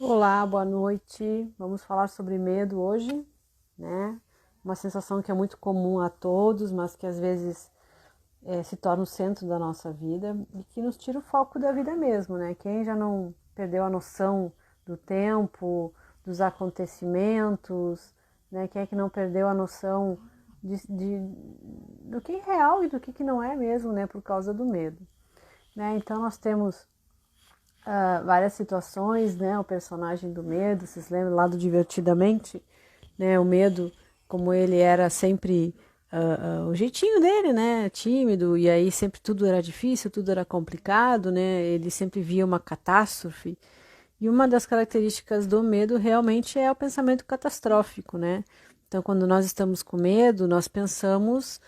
Olá, boa noite. Vamos falar sobre medo hoje, né? Uma sensação que é muito comum a todos, mas que às vezes se torna o centro da nossa vida e que nos tira o foco da vida mesmo, né? Quem já não perdeu a noção do tempo, dos acontecimentos, né? Quem é que não perdeu a noção do que é real e do que não é mesmo, né? Por causa do medo, né? Então nós temos várias situações, né? O personagem do medo, vocês lembram lá do Divertidamente, né? O medo, como ele era sempre o jeitinho dele, né? Tímido, e aí sempre tudo era difícil, tudo era complicado, né? Ele sempre via uma catástrofe. E uma das características do medo realmente é o pensamento catastrófico, né? Então, quando nós estamos com medo, nós pensamos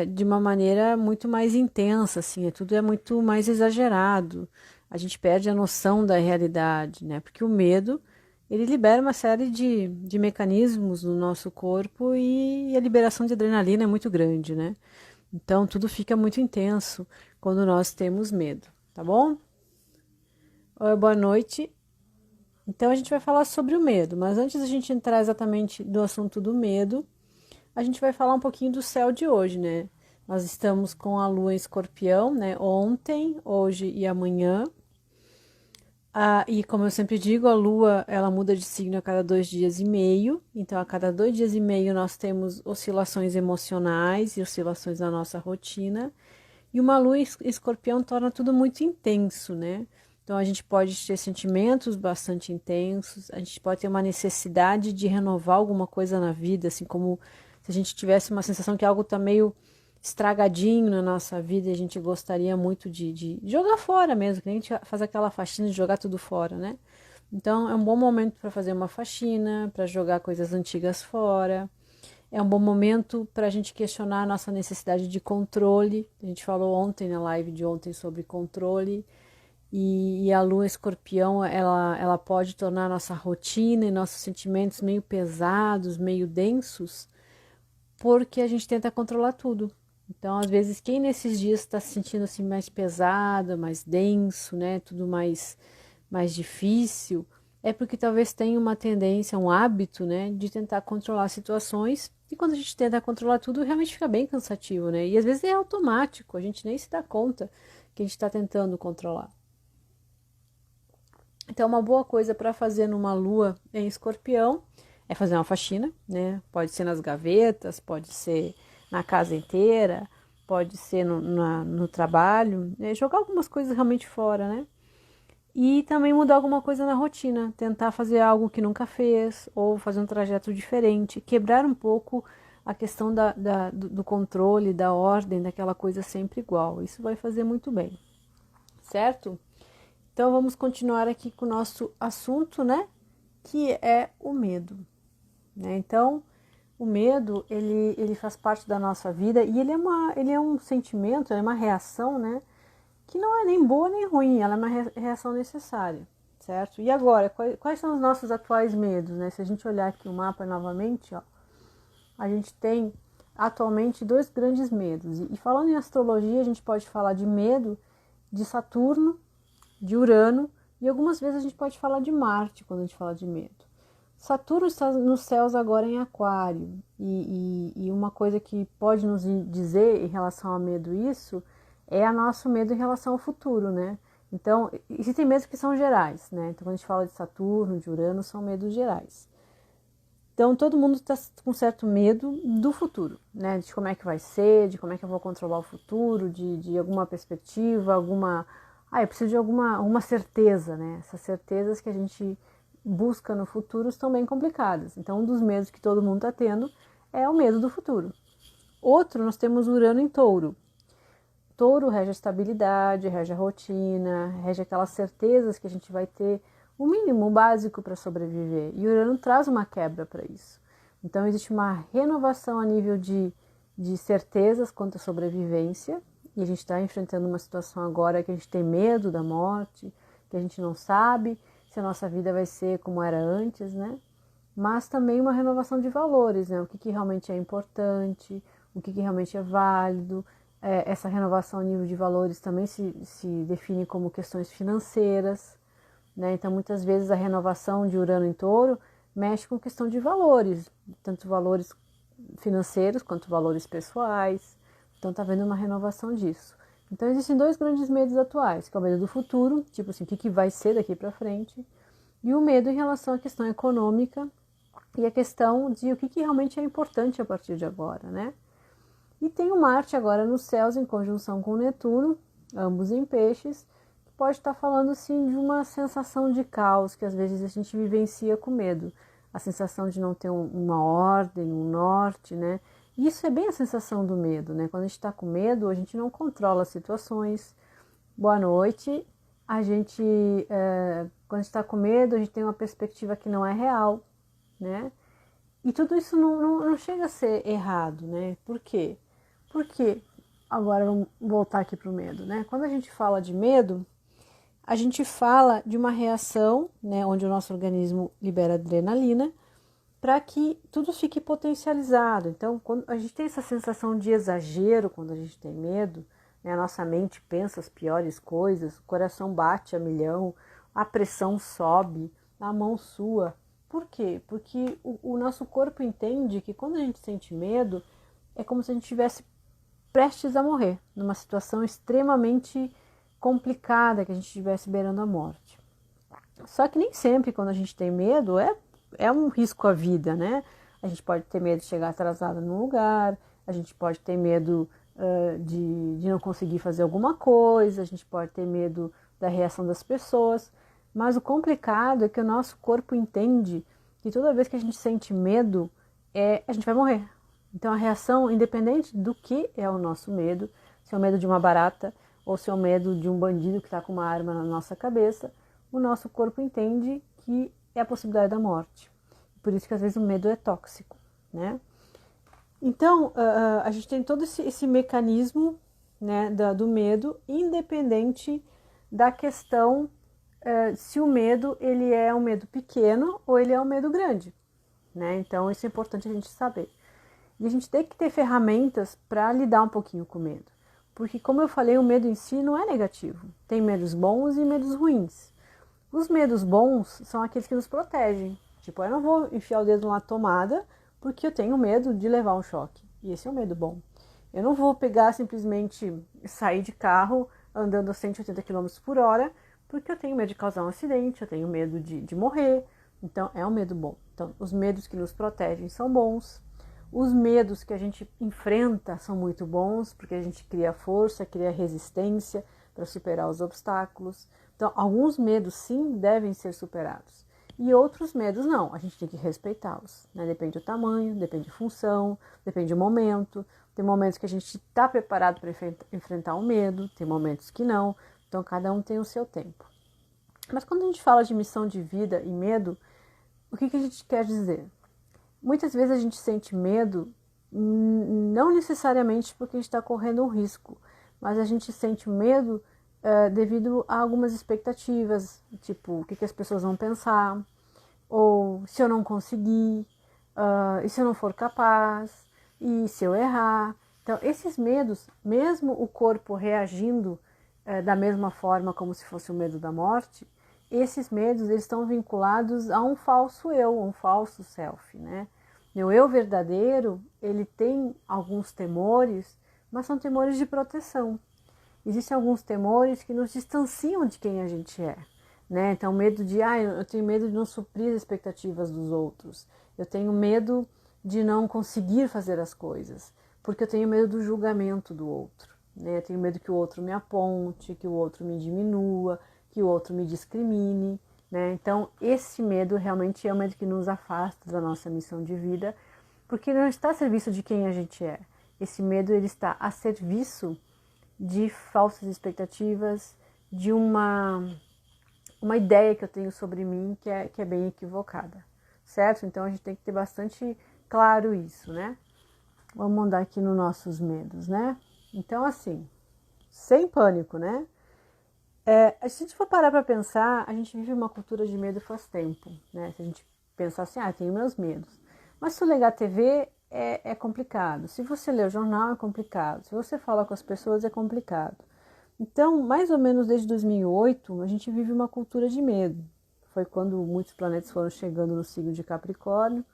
de uma maneira muito mais intensa, assim, tudo é muito mais exagerado. A gente perde a noção da realidade, né? Porque o medo, ele libera uma série de mecanismos no nosso corpo e a liberação de adrenalina é muito grande, né? Então, tudo fica muito intenso quando nós temos medo, tá bom? Oi, boa noite. Então, a gente vai falar sobre o medo, mas antes da gente entrar exatamente no assunto do medo, a gente vai falar um pouquinho do céu de hoje, né? Nós estamos com a lua em escorpião, né? Ontem, hoje e amanhã. E como eu sempre digo, a lua ela muda de signo a cada 2 dias e meio. Então, a cada 2 dias e meio nós temos oscilações emocionais e oscilações na nossa rotina. E uma lua em escorpião torna tudo muito intenso, né? Então, a gente pode ter sentimentos bastante intensos, a gente pode ter uma necessidade de renovar alguma coisa na vida, assim como se a gente tivesse uma sensação que algo está meio estragadinho na nossa vida e a gente gostaria muito de jogar fora mesmo, que a gente faz aquela faxina de jogar tudo fora, né? Então é um bom momento para fazer uma faxina, para jogar coisas antigas fora. É um bom momento para a gente questionar a nossa necessidade de controle. A gente falou ontem na live de ontem sobre controle. E a lua escorpião, ela pode tornar a nossa rotina e nossos sentimentos meio pesados, meio densos, porque a gente tenta controlar tudo. Então, às vezes, quem nesses dias está se sentindo assim mais pesado, mais denso, né, tudo mais difícil, é porque talvez tenha uma tendência, um hábito, né, de tentar controlar situações. E quando a gente tenta controlar tudo, realmente fica bem cansativo, né? E às vezes é automático, a gente nem se dá conta que a gente está tentando controlar. Então, uma boa coisa para fazer numa lua em escorpião é fazer uma faxina, né? Pode ser nas gavetas, pode ser na casa inteira, pode ser no trabalho, né? Jogar algumas coisas realmente fora, né? E também mudar alguma coisa na rotina, tentar fazer algo que nunca fez, ou fazer um trajeto diferente, quebrar um pouco a questão do controle, da ordem, daquela coisa sempre igual. Isso vai fazer muito bem, certo? Então vamos continuar aqui com o nosso assunto, né? Que é o medo, né? Então, o medo, ele faz parte da nossa vida e ele é um sentimento, é uma reação, né? Que não é nem boa nem ruim, ela é uma reação necessária, certo? E agora, quais são os nossos atuais medos, né? Se a gente olhar aqui o mapa novamente, ó, a gente tem atualmente dois grandes medos. E falando em astrologia, a gente pode falar de medo de Saturno, de Urano, e algumas vezes a gente pode falar de Marte quando a gente fala de medo. Saturno está nos céus agora em Aquário, e uma coisa que pode nos dizer em relação ao medo isso é o nosso medo em relação ao futuro, né? Então, existem medos que são gerais, né? Então, quando a gente fala de Saturno, de Urano, são medos gerais. Então, todo mundo está com certo medo do futuro, né? De como é que vai ser, de como é que eu vou controlar o futuro, de alguma perspectiva, alguma... eu preciso de alguma certeza, né? Essas certezas que a gente busca no futuro estão bem complicadas. Então, um dos medos que todo mundo está tendo é o medo do futuro. Outro, nós temos Urano em Touro. Touro rege a estabilidade, rege a rotina, rege aquelas certezas que a gente vai ter o mínimo, o básico para sobreviver. E o Urano traz uma quebra para isso. Então, existe uma renovação a nível de certezas quanto à sobrevivência. E a gente está enfrentando uma situação agora que a gente tem medo da morte, que a gente não sabe se a nossa vida vai ser como era antes, né? Mas também uma renovação de valores, né? O que realmente é importante, o que realmente é válido. Essa renovação a nível de valores também se define como questões financeiras, né? Então, muitas vezes a renovação de Urano em Touro mexe com questão de valores, tanto valores financeiros quanto valores pessoais. Então, está havendo uma renovação disso. Então, existem dois grandes medos atuais, que é o medo do futuro, tipo assim, o que vai ser daqui para frente, e o medo em relação à questão econômica e a questão de o que realmente é importante a partir de agora, né? E tem o Marte agora nos céus em conjunção com o Netuno, ambos em peixes, que pode estar falando sim de uma sensação de caos que às vezes a gente vivencia com medo. A sensação de não ter uma ordem, um norte, né? E isso é bem a sensação do medo, né? Quando a gente está com medo, a gente não controla as situações. Boa noite. Quando a gente está com medo, a gente tem uma perspectiva que não é real, né? E tudo isso não chega a ser errado, né? Por quê? Porque, agora vamos voltar aqui para o medo, né? Quando a gente fala de medo, a gente fala de uma reação, né, onde o nosso organismo libera adrenalina para que tudo fique potencializado. Então, quando a gente tem essa sensação de exagero, quando a gente tem medo, né, a nossa mente pensa as piores coisas, o coração bate a milhão, a pressão sobe, a mão sua. Por quê? Porque o nosso corpo entende que quando a gente sente medo, é como se a gente estivesse prestes a morrer, numa situação extremamente complicada, que a gente estivesse beirando a morte. Só que nem sempre quando a gente tem medo é um risco à vida, né? A gente pode ter medo de chegar atrasada num lugar, a gente pode ter medo de não conseguir fazer alguma coisa, a gente pode ter medo da reação das pessoas, mas o complicado é que o nosso corpo entende que toda vez que a gente sente medo, a gente vai morrer. Então a reação, independente do que é o nosso medo, se é o medo de uma barata ou se é o medo de um bandido que está com uma arma na nossa cabeça, o nosso corpo entende que é a possibilidade da morte. Por isso que às vezes o medo é tóxico, né? Então a gente tem todo esse mecanismo, né, do medo, independente da questão se o medo ele é um medo pequeno ou ele é um medo grande, né? Então isso é importante a gente saber. E a gente tem que ter ferramentas para lidar um pouquinho com o medo. Porque, como eu falei, o medo em si não é negativo. Tem medos bons e medos ruins. Os medos bons são aqueles que nos protegem. Tipo, eu não vou enfiar o dedo na tomada porque eu tenho medo de levar um choque. E esse é um medo bom. Eu não vou pegar simplesmente sair de carro andando a 180 km por hora porque eu tenho medo de causar um acidente, eu tenho medo de morrer. Então, é um medo bom. Então, os medos que nos protegem são bons. Os medos que a gente enfrenta são muito bons, porque a gente cria força, cria resistência para superar os obstáculos. Então, alguns medos sim devem ser superados. E outros medos não, a gente tem que respeitá-los, né? Depende do tamanho, depende da função, depende do momento. Tem momentos que a gente está preparado para enfrentar o medo, tem momentos que não. Então, cada um tem o seu tempo. Mas quando a gente fala de missão de vida e medo, o que a gente quer dizer? Muitas vezes a gente sente medo, não necessariamente porque a gente está correndo um risco, mas a gente sente medo devido a algumas expectativas, tipo, o que as pessoas vão pensar, ou se eu não conseguir, e se eu não for capaz, e se eu errar. Então, esses medos, mesmo o corpo reagindo da mesma forma como se fosse o medo da morte, esses medos eles estão vinculados a um falso eu, um falso self, né? O eu verdadeiro, ele tem alguns temores, mas são temores de proteção. Existem alguns temores que nos distanciam de quem a gente é, né? Então, medo de, eu tenho medo de não suprir as expectativas dos outros. Eu tenho medo de não conseguir fazer as coisas, porque eu tenho medo do julgamento do outro, né? Eu tenho medo que o outro me aponte, que o outro me diminua, que o outro me discrimine, né? Então, esse medo realmente é um medo que nos afasta da nossa missão de vida, porque não está a serviço de quem a gente é. Esse medo ele está a serviço de falsas expectativas, de uma ideia que eu tenho sobre mim que é bem equivocada, certo? Então, a gente tem que ter bastante claro isso, né? Vamos andar aqui nos nossos medos, né? Então, assim, sem pânico, né? Se a gente for parar para pensar, a gente vive uma cultura de medo faz tempo, né? Se a gente pensar assim, tenho meus medos. Mas se tu ligar a TV, é complicado. Se você ler o jornal, é complicado. Se você fala com as pessoas, é complicado. Então, mais ou menos desde 2008, a gente vive uma cultura de medo. Foi quando muitos planetas foram chegando no signo de Capricórnio.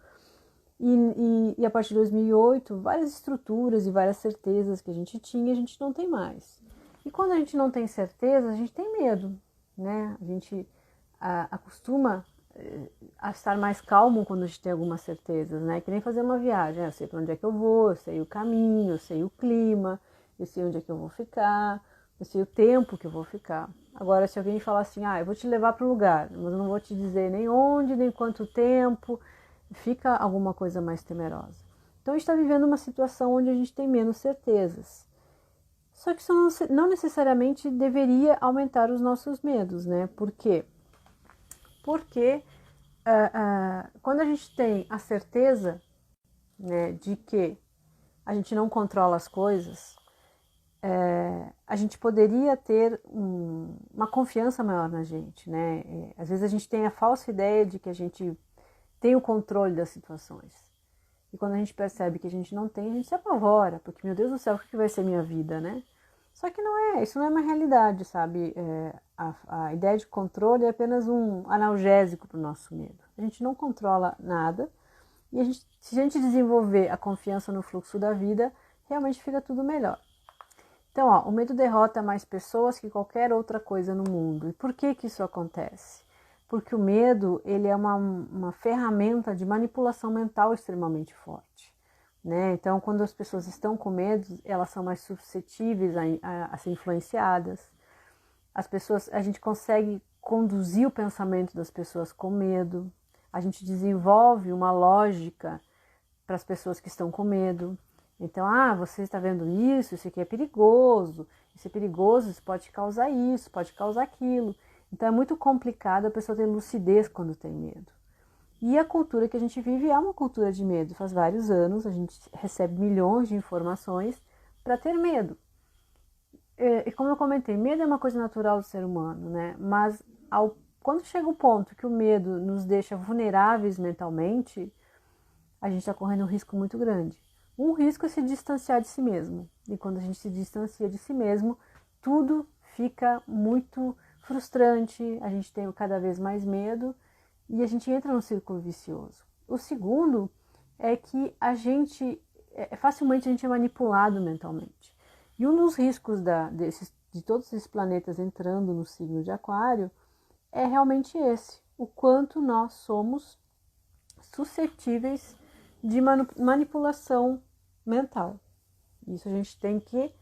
E a partir de 2008, várias estruturas e várias certezas que a gente tinha, a gente não tem mais. E quando a gente não tem certeza, a gente tem medo, né? A gente acostuma a estar mais calmo quando a gente tem algumas certezas, né? Que nem fazer uma viagem. Eu sei para onde é que eu vou, eu sei o caminho, eu sei o clima, eu sei onde é que eu vou ficar, eu sei o tempo que eu vou ficar. Agora, se alguém falar assim, eu vou te levar para um lugar, mas eu não vou te dizer nem onde, nem quanto tempo, fica alguma coisa mais temerosa. Então, a gente está vivendo uma situação onde a gente tem menos certezas. Só que isso não necessariamente deveria aumentar os nossos medos, né? Por quê? Porque quando a gente tem a certeza, né, de que a gente não controla as coisas, a gente poderia ter uma confiança maior na gente, né? Às vezes a gente tem a falsa ideia de que a gente tem o controle das situações. E quando a gente percebe que a gente não tem, a gente se apavora, porque, meu Deus do céu, o que vai ser minha vida, né? Só que isso não é uma realidade, sabe? A ideia de controle é apenas um analgésico para o nosso medo. A gente não controla nada e se a gente desenvolver a confiança no fluxo da vida, realmente fica tudo melhor. Então, o medo derrota mais pessoas que qualquer outra coisa no mundo. E por que isso acontece? Porque o medo ele é uma ferramenta de manipulação mental extremamente forte. Né? Então, quando as pessoas estão com medo, elas são mais suscetíveis a ser influenciadas. A gente consegue conduzir o pensamento das pessoas com medo. A gente desenvolve uma lógica para as pessoas que estão com medo. Então, você está vendo isso aqui é perigoso, isso pode causar isso, pode causar aquilo. Então é muito complicado a pessoa ter lucidez quando tem medo. E a cultura que a gente vive é uma cultura de medo. Faz vários anos a gente recebe milhões de informações para ter medo. E como eu comentei, medo é uma coisa natural do ser humano, né? Mas quando chega o ponto que o medo nos deixa vulneráveis mentalmente, a gente está correndo um risco muito grande. Um risco é se distanciar de si mesmo. E quando a gente se distancia de si mesmo, tudo fica muito frustrante, a gente tem cada vez mais medo e a gente entra num círculo vicioso. O segundo é que facilmente a gente é manipulado mentalmente. E um dos riscos de todos esses planetas entrando no signo de Aquário é realmente esse, o quanto nós somos suscetíveis de manipulação mental. Isso a gente tem que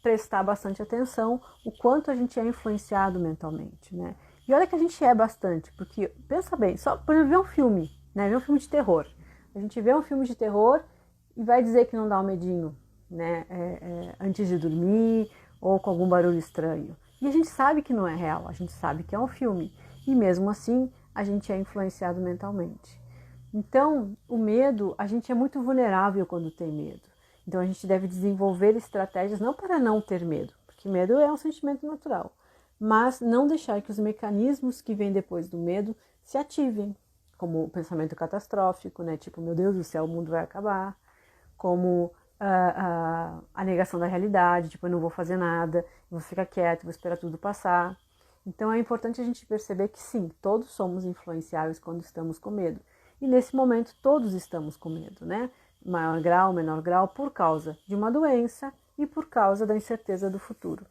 prestar bastante atenção, o quanto a gente é influenciado mentalmente, né? E olha que a gente é bastante, porque, pensa bem, só por exemplo, ver um filme, né? Ver um filme de terror. A gente vê um filme de terror e vai dizer que não dá um medinho, né? Antes de dormir ou com algum barulho estranho. E a gente sabe que não é real, a gente sabe que é um filme. E mesmo assim, a gente é influenciado mentalmente. Então, o medo, a gente é muito vulnerável quando tem medo. Então, a gente deve desenvolver estratégias não para não ter medo, porque medo é um sentimento natural, mas não deixar que os mecanismos que vêm depois do medo se ativem, como o pensamento catastrófico, né? Tipo, meu Deus do céu, o mundo vai acabar, como a negação da realidade, tipo, eu não vou fazer nada, vou ficar quieto, vou esperar tudo passar. Então, é importante a gente perceber que sim, todos somos influenciáveis quando estamos com medo. E nesse momento todos estamos com medo, né? Maior grau, menor grau, por causa de uma doença e por causa da incerteza do futuro.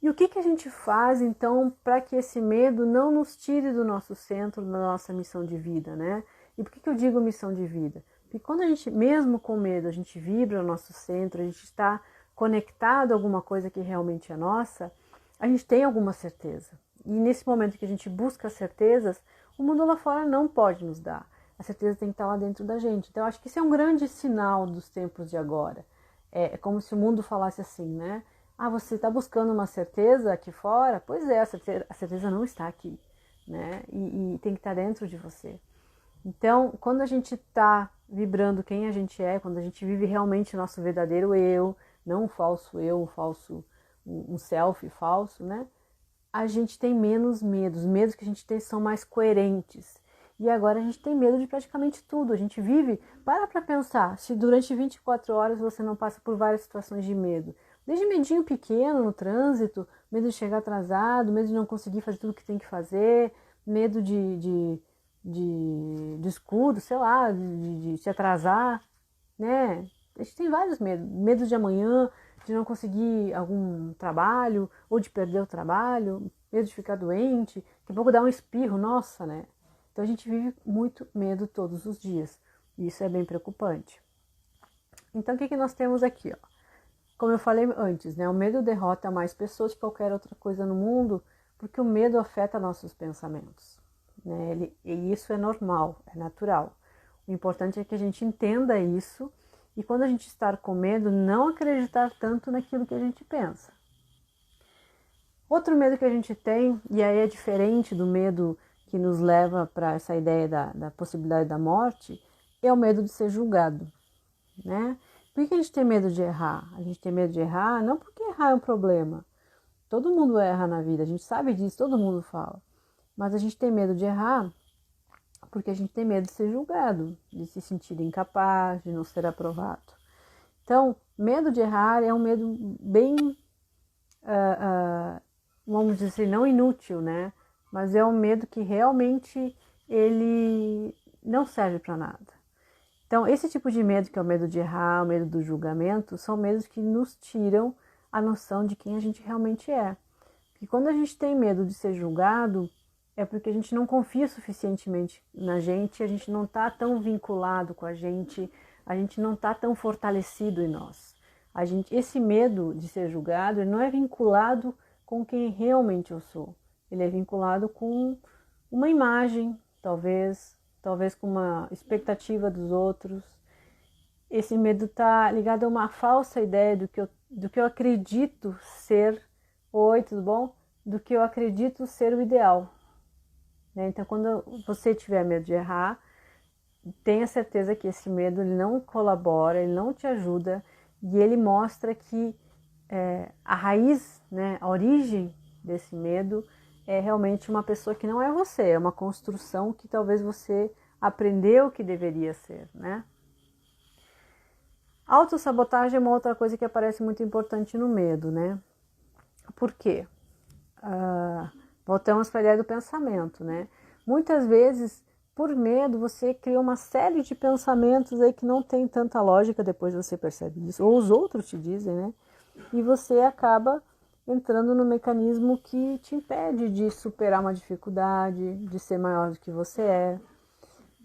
E o que a gente faz então para que esse medo não nos tire do nosso centro, da nossa missão de vida, né? E por que eu digo missão de vida? Porque quando a gente, mesmo com medo, a gente vibra o nosso centro, a gente está conectado a alguma coisa que realmente é nossa, a gente tem alguma certeza. E nesse momento que a gente busca certezas, o mundo lá fora não pode nos dar. A certeza tem que estar lá dentro da gente. Então, eu acho que esse é um grande sinal dos tempos de agora. É como se o mundo falasse assim, né? Você está buscando uma certeza aqui fora? Pois é, a certeza não está aqui, né? E tem que estar dentro de você. Então, quando a gente está vibrando quem a gente é, quando a gente vive realmente o nosso verdadeiro eu, não um falso eu, um self falso, né? A gente tem menos medos. Os medos que a gente tem são mais coerentes. E agora a gente tem medo de praticamente tudo. A gente vive, para pensar, se durante 24 horas você não passa por várias situações de medo. Desde medinho pequeno no trânsito, medo de chegar atrasado, medo de não conseguir fazer tudo que tem que fazer, medo de escuro, sei lá, de se atrasar, né? A gente tem vários medos. Medo de amanhã, de não conseguir algum trabalho, ou de perder o trabalho, medo de ficar doente, daqui a pouco dar um espirro, nossa, né? Então a gente vive muito medo todos os dias. E isso é bem preocupante. Então o que nós temos aqui, ó? Como eu falei antes, né? O medo derrota mais pessoas que qualquer outra coisa no mundo, porque o medo afeta nossos pensamentos, né? E isso é normal, é natural. O importante é que a gente entenda isso e quando a gente estar com medo, não acreditar tanto naquilo que a gente pensa. Outro medo que a gente tem, e aí é diferente do medo que nos leva para essa ideia da possibilidade da morte, é o medo de ser julgado, né? Por que a gente tem medo de errar? A gente tem medo de errar não porque errar é um problema. Todo mundo erra na vida, a gente sabe disso, todo mundo fala. Mas a gente tem medo de errar porque a gente tem medo de ser julgado, de se sentir incapaz, de não ser aprovado. Então, medo de errar é um medo bem, vamos dizer assim, não inútil, né? Mas é um medo que realmente ele não serve para nada. Então, esse tipo de medo, que é o medo de errar, o medo do julgamento, são medos que nos tiram a noção de quem a gente realmente é. Porque quando a gente tem medo de ser julgado, é porque a gente não confia suficientemente na gente, a gente não está tão vinculado com a gente não está tão fortalecido em nós. Esse medo de ser julgado, ele não é vinculado com quem realmente eu sou. Ele é vinculado com uma imagem, talvez com uma expectativa dos outros. Esse medo está ligado a uma falsa ideia do que eu acredito ser. Oi, tudo bom? Do que eu acredito ser o ideal. Então, quando você tiver medo de errar, tenha certeza que esse medo ele não colabora, ele não te ajuda e ele mostra que a raiz, né, a origem desse medo é realmente uma pessoa que não é você, é uma construção que talvez você aprendeu que deveria ser, né? Autossabotagem é uma outra coisa que aparece muito importante no medo, né? Por quê? Voltamos para a ideia do pensamento, né? Muitas vezes, por medo, você cria uma série de pensamentos aí que não tem tanta lógica, depois você percebe isso, ou os outros te dizem, né? E você acaba entrando no mecanismo que te impede de superar uma dificuldade, de ser maior do que você é.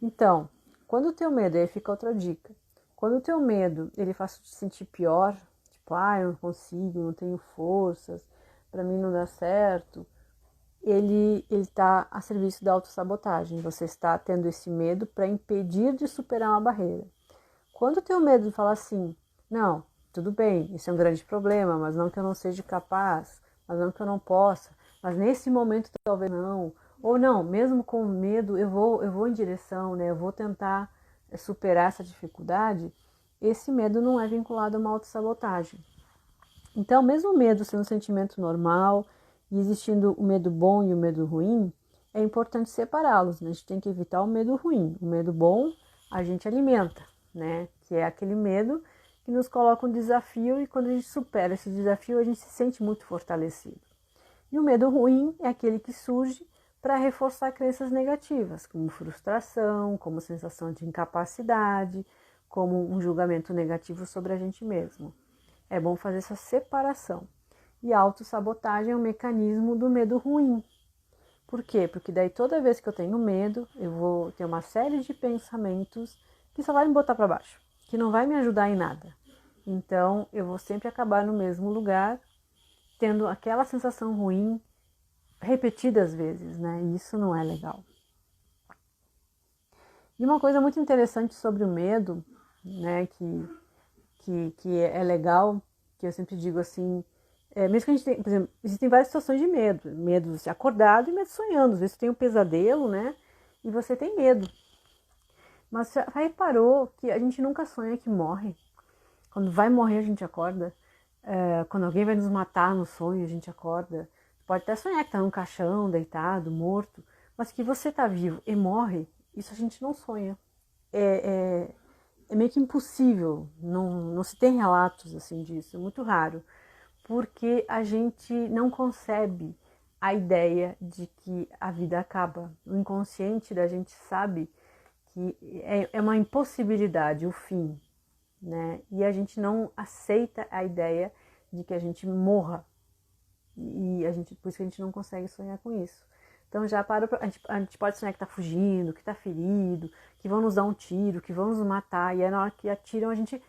Então, quando o teu medo, aí fica outra dica, quando o teu medo, ele faz te sentir pior, tipo, eu não consigo, não tenho forças, para mim não dá certo, ele está a serviço da autossabotagem. Você está tendo esse medo para impedir de superar uma barreira. Quando o teu medo fala assim, não, tudo bem, isso é um grande problema, mas não que eu não seja capaz, mas não que eu não possa, mas nesse momento talvez não, ou não, mesmo com medo eu vou em direção, né? Eu vou tentar superar essa dificuldade. Esse medo não é vinculado a uma autossabotagem. Então, mesmo o medo sendo um sentimento normal e existindo o medo bom e o medo ruim, é importante separá-los, né? A gente tem que evitar o medo ruim. O medo bom a gente alimenta, né? Que é aquele medo que nos coloca um desafio e quando a gente supera esse desafio a gente se sente muito fortalecido. E o medo ruim é aquele que surge para reforçar crenças negativas, como frustração, como sensação de incapacidade, como um julgamento negativo sobre a gente mesmo. É bom fazer essa separação. E a autossabotagem é um mecanismo do medo ruim. Por quê? Porque daí toda vez que eu tenho medo, eu vou ter uma série de pensamentos que só vai me botar para baixo, que não vai me ajudar em nada. Então, eu vou sempre acabar no mesmo lugar, tendo aquela sensação ruim repetidas vezes, né? E isso não é legal. E uma coisa muito interessante sobre o medo, né, que é legal, que eu sempre digo assim, mesmo que a gente tem, por exemplo, existem várias situações de medo, medo de ser acordado e medo sonhando, às vezes você tem um pesadelo, né, e você tem medo. Mas já reparou que a gente nunca sonha que morre? Quando vai morrer a gente acorda, quando alguém vai nos matar no sonho a gente acorda, pode até sonhar que está num caixão, deitado, morto, mas que você está vivo e morre, isso a gente não sonha. É meio que impossível, não se tem relatos assim disso, é muito raro. porque a gente não concebe a ideia de que a vida acaba. O inconsciente da gente sabe que é uma impossibilidade o fim, né? E a gente não aceita a ideia de que a gente morra. E por isso que a gente não consegue sonhar com isso. Então já a gente pode sonhar que está fugindo, que está ferido, que vão nos dar um tiro, que vão nos matar, e aí na hora que atiram a gente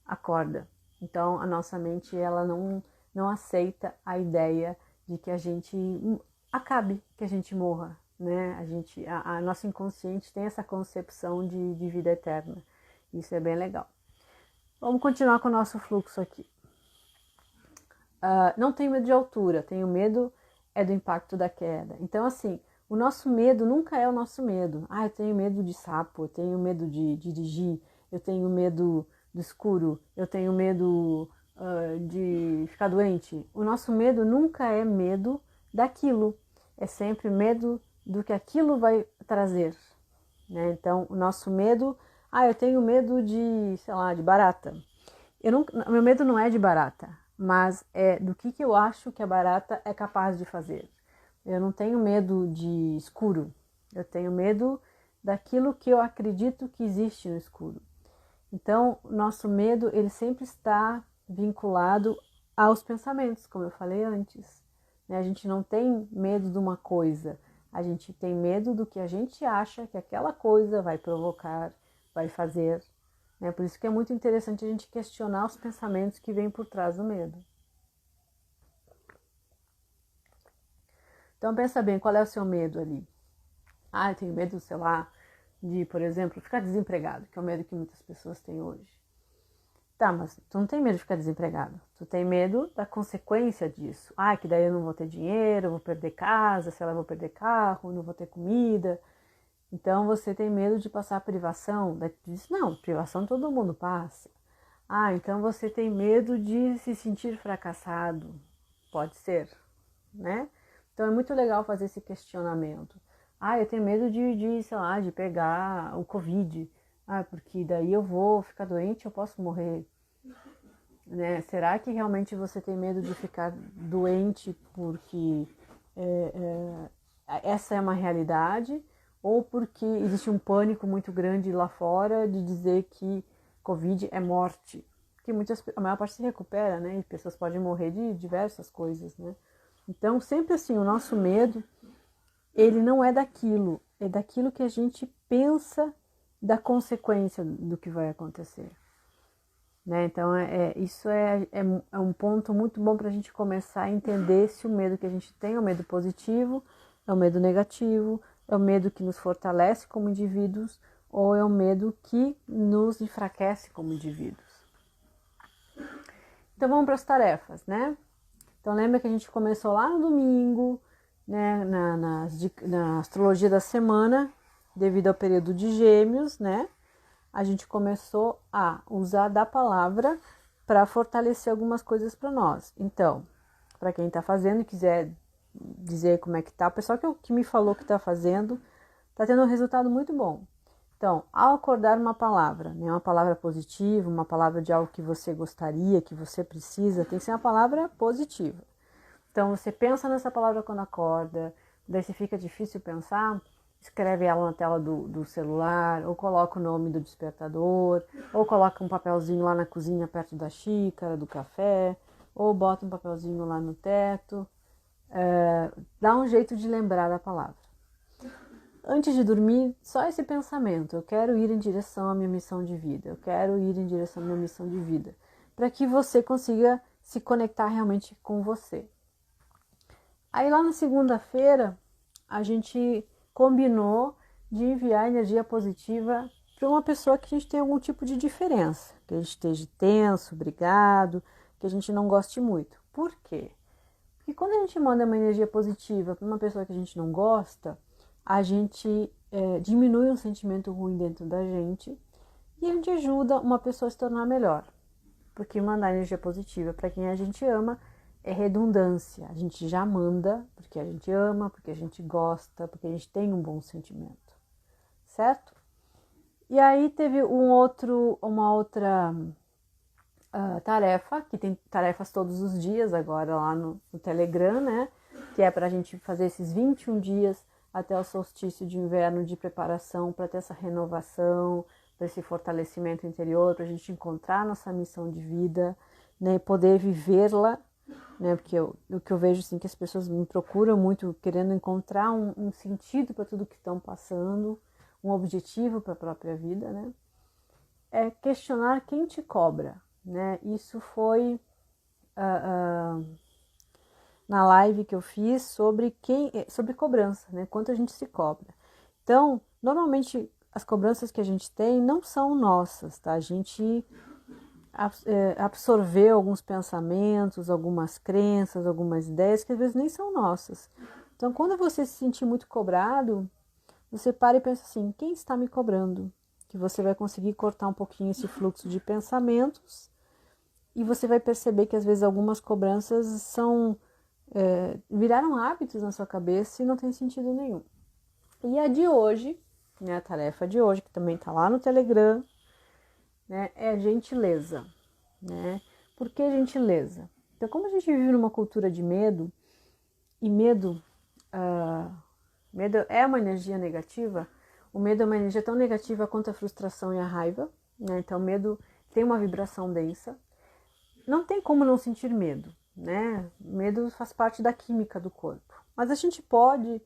acorda. Então a nossa mente ela não aceita a ideia de que a gente acabe, que a gente morra, né? A nossa inconsciente tem essa concepção de vida eterna. Isso é bem legal. Vamos continuar com o nosso fluxo aqui. Não tenho medo de altura, tenho medo do impacto da queda. Então, assim, o nosso medo nunca é o nosso medo. Eu tenho medo de sapo, eu tenho medo de dirigir, eu tenho medo do escuro, eu tenho medo de ficar doente. O nosso medo nunca é medo daquilo, é sempre medo do que aquilo vai trazer, né? Então, o nosso medo, eu tenho medo de, sei lá, de barata. Meu medo não é de barata, mas é do que eu acho que a barata é capaz de fazer. Eu não tenho medo de escuro, eu tenho medo daquilo que eu acredito que existe no escuro. Então, o nosso medo, ele sempre está vinculado aos pensamentos, como eu falei antes, né? A gente não tem medo de uma coisa, a gente tem medo do que a gente acha que aquela coisa vai provocar, vai fazer. Por isso que é muito interessante a gente questionar os pensamentos que vêm por trás do medo. Então pensa bem, qual é o seu medo ali? Eu tenho medo, sei lá, de, por exemplo, ficar desempregado, que é o medo que muitas pessoas têm hoje. Tá, mas tu não tem medo de ficar desempregado, tu tem medo da consequência disso. Que daí eu não vou ter dinheiro, eu vou perder casa, sei lá, eu vou perder carro, não vou ter comida. Então você tem medo de passar privação? Daí tu diz, não, privação todo mundo passa. Então você tem medo de se sentir fracassado. Pode ser, né? Então é muito legal fazer esse questionamento. Eu tenho medo sei lá, de pegar o Covid. Porque daí eu vou ficar doente, eu posso morrer. Né? Será que realmente você tem medo de ficar doente porque essa é uma realidade? Ou porque existe um pânico muito grande lá fora de dizer que Covid é morte? Porque a maior parte se recupera, né? E pessoas podem morrer de diversas coisas, né? Então, sempre assim, o nosso medo, ele não é daquilo, é daquilo que a gente pensa da consequência do que vai acontecer. Né? Então, isso é um ponto muito bom para a gente começar a entender se o medo que a gente tem é um medo positivo, é um medo negativo, é um medo que nos fortalece como indivíduos ou é um medo que nos enfraquece como indivíduos. Então, vamos para as tarefas, né? Então, lembra que a gente começou lá no domingo, né, na astrologia da semana, devido ao período de Gêmeos, né? A gente começou a usar da palavra para fortalecer algumas coisas para nós. Então, para quem está fazendo e quiser dizer como é que tá, o pessoal que me falou que está fazendo, está tendo um resultado muito bom. Então, ao acordar uma palavra, né, uma palavra positiva, uma palavra de algo que você gostaria, que você precisa, tem que ser uma palavra positiva. Então, você pensa nessa palavra quando acorda, daí se fica difícil pensar, escreve ela na tela do celular, ou coloca o nome do despertador, ou coloca um papelzinho lá na cozinha perto da xícara, do café, ou bota um papelzinho lá no teto. Dá um jeito de lembrar da palavra. Antes de dormir, só esse pensamento, eu quero ir em direção à minha missão de vida, eu quero ir em direção à minha missão de vida, para que você consiga se conectar realmente com você. Aí lá na segunda-feira, a gente combinou de enviar energia positiva para uma pessoa que a gente tem algum tipo de diferença, que a gente esteja tenso, brigado, que a gente não goste muito. Por quê? Porque quando a gente manda uma energia positiva para uma pessoa que a gente não gosta, a gente diminui um sentimento ruim dentro da gente e a gente ajuda uma pessoa a se tornar melhor. Porque mandar energia positiva para quem a gente ama é redundância. A gente já manda porque a gente ama, porque a gente gosta, porque a gente tem um bom sentimento. Certo? E aí teve uma outra tarefa, que tem tarefas todos os dias agora lá no Telegram, né? Que é para a gente fazer esses 21 dias até o solstício de inverno de preparação para ter essa renovação, para esse fortalecimento interior, para a gente encontrar nossa missão de vida, né? E poder vivê-la, né? Porque o que eu vejo assim que as pessoas me procuram muito querendo encontrar um sentido para tudo que estão passando, um objetivo para a própria vida, né? É questionar quem te cobra, né? Isso foi na live que eu fiz sobre cobrança, né? Quanto a gente se cobra. Então, normalmente as cobranças que a gente tem não são nossas, tá? A gente absorveu alguns pensamentos, algumas crenças, algumas ideias que às vezes nem são nossas. Então, quando você se sentir muito cobrado, você para e pensa assim, quem está me cobrando? Que você vai conseguir cortar um pouquinho esse fluxo de pensamentos e você vai perceber que às vezes algumas cobranças viraram hábitos na sua cabeça e não tem sentido nenhum. E a de hoje, né, a tarefa de hoje, que também está lá no Telegram, né, é gentileza. Né? Por que gentileza? Então, como a gente vive numa cultura de medo, e medo é uma energia negativa, o medo é uma energia tão negativa quanto a frustração e a raiva, né? Então, o medo tem uma vibração densa. Não tem como não sentir medo, né? Medo faz parte da química do corpo. Mas a gente pode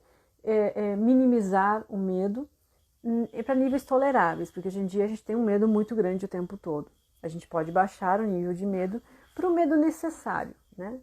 minimizar o medo para níveis toleráveis, porque hoje em dia a gente tem um medo muito grande o tempo todo. A gente pode baixar o nível de medo para o medo necessário, né?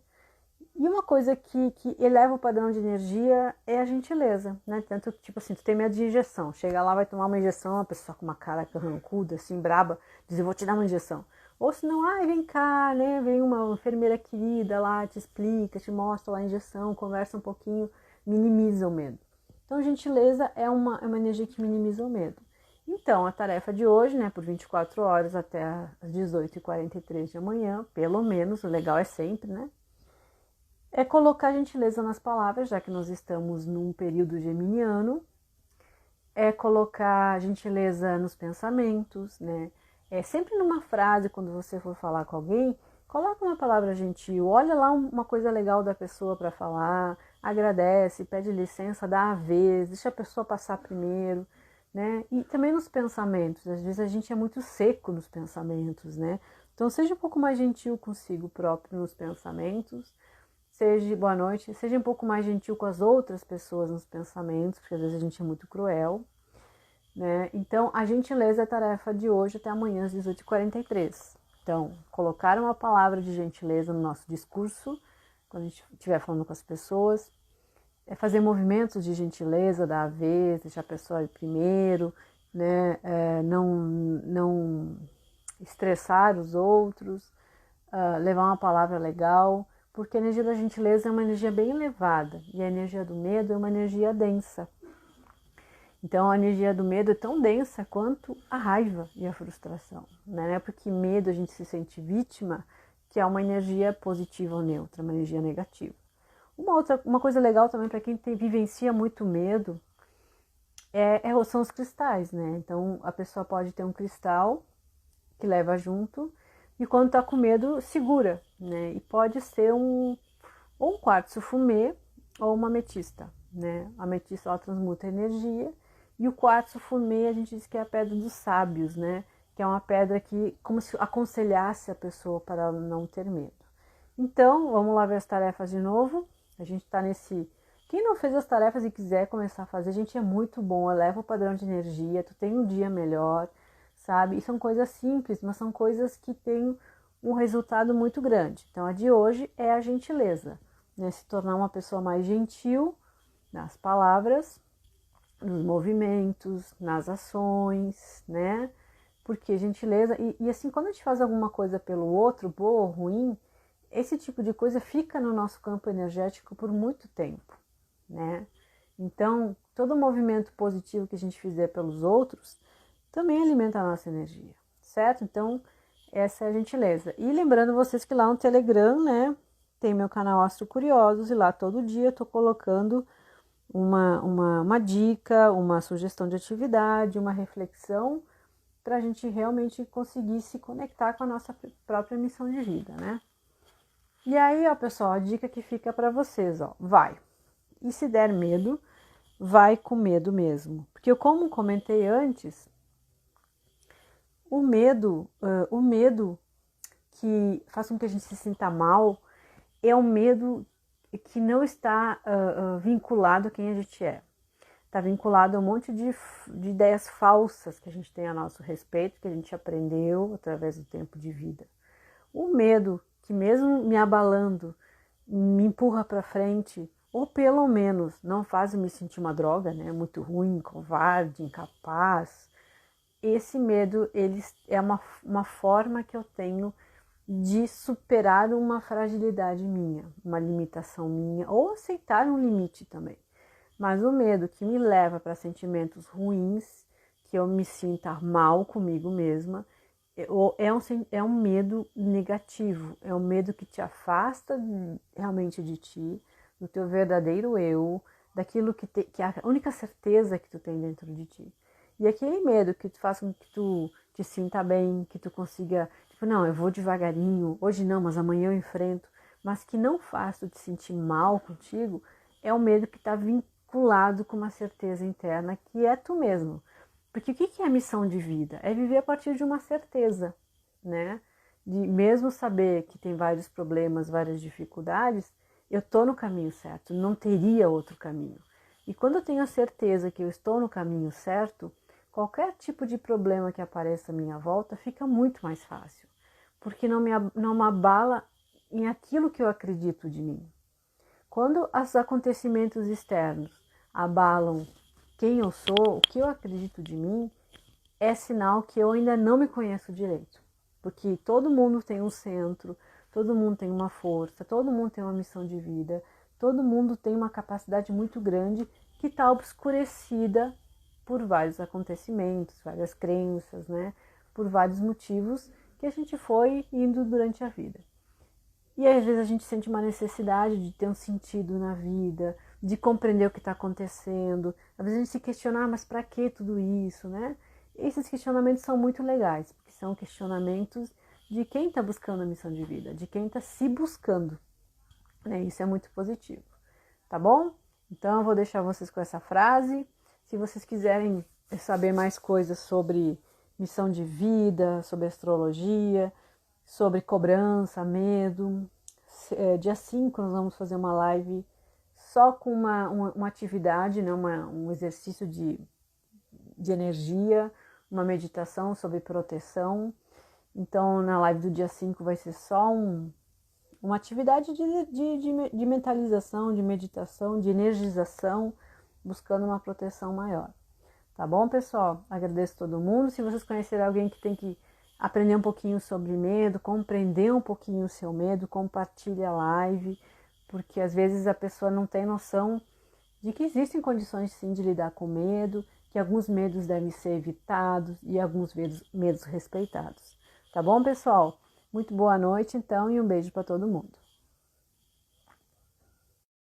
E uma coisa que eleva o padrão de energia é a gentileza, né? Tanto tipo assim, tu tem medo de injeção, chega lá, vai tomar uma injeção, a pessoa com uma cara carrancuda, assim, braba, diz, eu vou te dar uma injeção. Ou se não, vem cá, né? Vem uma enfermeira querida lá, te explica, te mostra lá a injeção, conversa um pouquinho, minimiza o medo. Então, gentileza é uma energia que minimiza o medo. Então, a tarefa de hoje, né, por 24 horas até as 18h43 de amanhã, pelo menos, o legal é sempre, né? É colocar gentileza nas palavras, já que nós estamos num período geminiano. É colocar gentileza nos pensamentos, né? É sempre numa frase, quando você for falar com alguém, coloca uma palavra gentil, olha lá uma coisa legal da pessoa para falar, agradece, pede licença, dá a vez, deixa a pessoa passar primeiro, né? E também nos pensamentos, às vezes a gente é muito seco nos pensamentos, né? Então seja um pouco mais gentil consigo próprio nos pensamentos, boa noite, seja um pouco mais gentil com as outras pessoas nos pensamentos, porque às vezes a gente é muito cruel, né? Então, a gentileza é a tarefa de hoje até amanhã às 18h43. Então, colocar uma palavra de gentileza no nosso discurso, quando a gente estiver falando com as pessoas, é fazer movimentos de gentileza, dar a vez, deixar a pessoa ir primeiro, né? Não estressar os outros, levar uma palavra legal, porque a energia da gentileza é uma energia bem elevada e a energia do medo é uma energia densa. Então, a energia do medo é tão densa quanto a raiva e a frustração, né? Não é porque medo a gente se sente vítima, que é uma energia positiva ou neutra, uma energia negativa. Uma coisa legal também para quem vivencia muito medo são os cristais, né? Então, a pessoa pode ter um cristal que leva junto e quando está com medo, segura, né? E pode ser ou um quartzo fumê ou uma ametista, né? A ametista, ela transmuta energia e o quartzo fumê, a gente diz que é a pedra dos sábios, né? Que é uma pedra que, como se aconselhasse a pessoa para ela não ter medo. Então, vamos lá ver as tarefas de novo. A gente está nesse... Quem não fez as tarefas e quiser começar a fazer, gente, é muito bom. Eleva o padrão de energia, tu tem um dia melhor, sabe? E são coisas simples, mas são coisas que têm um resultado muito grande. Então, a de hoje é a gentileza, né? Se tornar uma pessoa mais gentil nas palavras, nos movimentos, nas ações, né? Porque gentileza... E assim, quando a gente faz alguma coisa pelo outro, boa ou ruim, esse tipo de coisa fica no nosso campo energético por muito tempo, né? Então, todo movimento positivo que a gente fizer pelos outros também alimenta a nossa energia, certo? Então, essa é a gentileza. E lembrando vocês que lá no Telegram, né, tem meu canal Astro Curiosos e lá todo dia eu tô colocando uma dica, uma sugestão de atividade, uma reflexão para a gente realmente conseguir se conectar com a nossa própria missão de vida, né? E aí, ó, pessoal, a dica que fica para vocês, ó, vai. E se der medo, vai com medo mesmo. Porque eu, como comentei antes, o medo que faz com que a gente se sinta mal é um medo que não está vinculado a quem a gente é. Está vinculado a um monte de ideias falsas que a gente tem a nosso respeito, que a gente aprendeu através do tempo de vida. O medo que mesmo me abalando, me empurra para frente, ou pelo menos não faz eu me sentir uma droga, né? Muito ruim, covarde, incapaz. Esse medo, ele é uma forma que eu tenho de superar uma fragilidade minha, uma limitação minha, ou aceitar um limite também. Mas o medo que me leva para sentimentos ruins, que eu me sinta mal comigo mesma, é um medo negativo, é um medo que te afasta realmente de ti, do teu verdadeiro eu, daquilo que é a única certeza que tu tem dentro de ti. E aquele medo que faz com que tu te sinta bem, que tu consiga, tipo, não, eu vou devagarinho, hoje não, mas amanhã eu enfrento, mas que não faz tu te sentir mal contigo, é o medo que está vinculado com uma certeza interna que é tu mesmo. Porque o que é a missão de vida? É viver a partir de uma certeza, né? De mesmo saber que tem vários problemas, várias dificuldades, eu estou no caminho certo, não teria outro caminho. E quando eu tenho a certeza que eu estou no caminho certo, qualquer tipo de problema que apareça à minha volta fica muito mais fácil, porque não me abala em aquilo que eu acredito de mim. Quando os acontecimentos externos abalam quem eu sou, o que eu acredito de mim, é sinal que eu ainda não me conheço direito. Porque todo mundo tem um centro, todo mundo tem uma força, todo mundo tem uma missão de vida, todo mundo tem uma capacidade muito grande que está obscurecida por vários acontecimentos, várias crenças, né? Por vários motivos que a gente foi indo durante a vida. E às vezes a gente sente uma necessidade de ter um sentido na vida, de compreender o que está acontecendo. Às vezes a gente se questiona, mas para que tudo isso, né? E esses questionamentos são muito legais, porque são questionamentos de quem está buscando a missão de vida, de quem está se buscando, né? Isso é muito positivo, tá bom? Então eu vou deixar vocês com essa frase. Se vocês quiserem saber mais coisas sobre missão de vida, sobre astrologia, sobre cobrança, medo, dia 5 nós vamos fazer uma live só com uma atividade, né? Um exercício de energia, uma meditação sobre proteção. Então na live do dia 5 vai ser só uma atividade de mentalização, de meditação, de energização, buscando uma proteção maior. Tá bom, pessoal? Agradeço todo mundo. Se vocês conhecerem alguém que tem que aprender um pouquinho sobre medo, compreender um pouquinho o seu medo, compartilhe a live, porque às vezes a pessoa não tem noção de que existem condições sim de lidar com medo, que alguns medos devem ser evitados e alguns medos respeitados. Tá bom, pessoal? Muito boa noite, então, e um beijo para todo mundo.